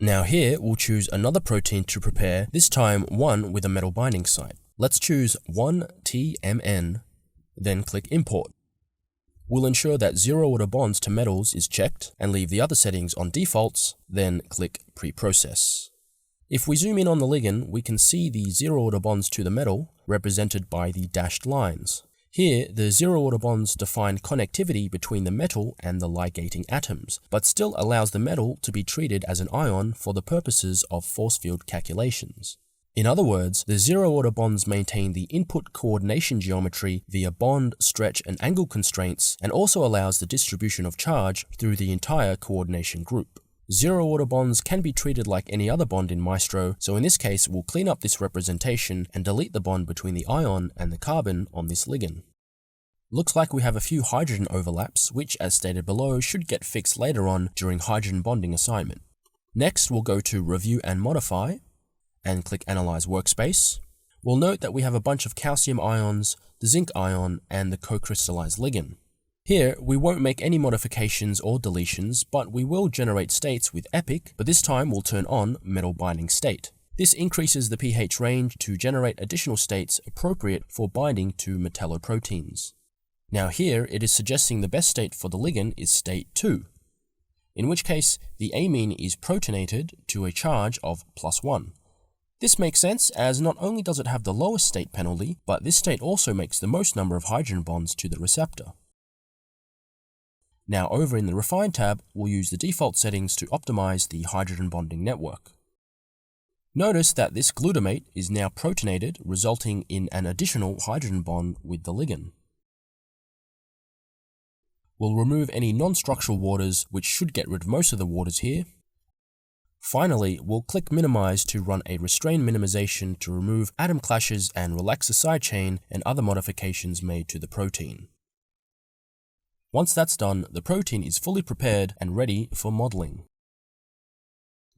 Now here we'll choose another protein to prepare, this time one with a metal binding site. Let's choose 1-TMN, then click Import. We'll ensure that zero order bonds to metals is checked and leave the other settings on defaults, then click Pre-process. If we zoom in on the ligand, we can see the zero order bonds to the metal represented by the dashed lines. Here, the zero order bonds define connectivity between the metal and the ligating atoms, but still allows the metal to be treated as an ion for the purposes of force field calculations. In other words, the zero order bonds maintain the input coordination geometry via bond, stretch, and angle constraints, and also allows the distribution of charge through the entire coordination group. Zero order bonds can be treated like any other bond in Maestro, so in this case we'll clean up this representation and delete the bond between the ion and the carbon on this ligand. Looks like we have a few hydrogen overlaps, which as stated below should get fixed later on during hydrogen bonding assignment. Next we'll go to Review and Modify, and click Analyze Workspace. We'll note that we have a bunch of calcium ions, the zinc ion, and the co-crystallized ligand. Here, we won't make any modifications or deletions, but we will generate states with EPIC, but this time we'll turn on metal binding state. This increases the pH range to generate additional states appropriate for binding to metalloproteins. Now here, it is suggesting the best state for the ligand is state 2, in which case the amine is protonated to a charge of +1. This makes sense as not only does it have the lowest state penalty, but this state also makes the most number of hydrogen bonds to the receptor. Now over in the Refine tab, we'll use the default settings to optimize the hydrogen bonding network. Notice that this glutamate is now protonated, resulting in an additional hydrogen bond with the ligand. We'll remove any non-structural waters, which should get rid of most of the waters here. Finally, we'll click Minimize to run a restrain minimization to remove atom clashes and relax the side chain and other modifications made to the protein. Once that's done, the protein is fully prepared and ready for modeling.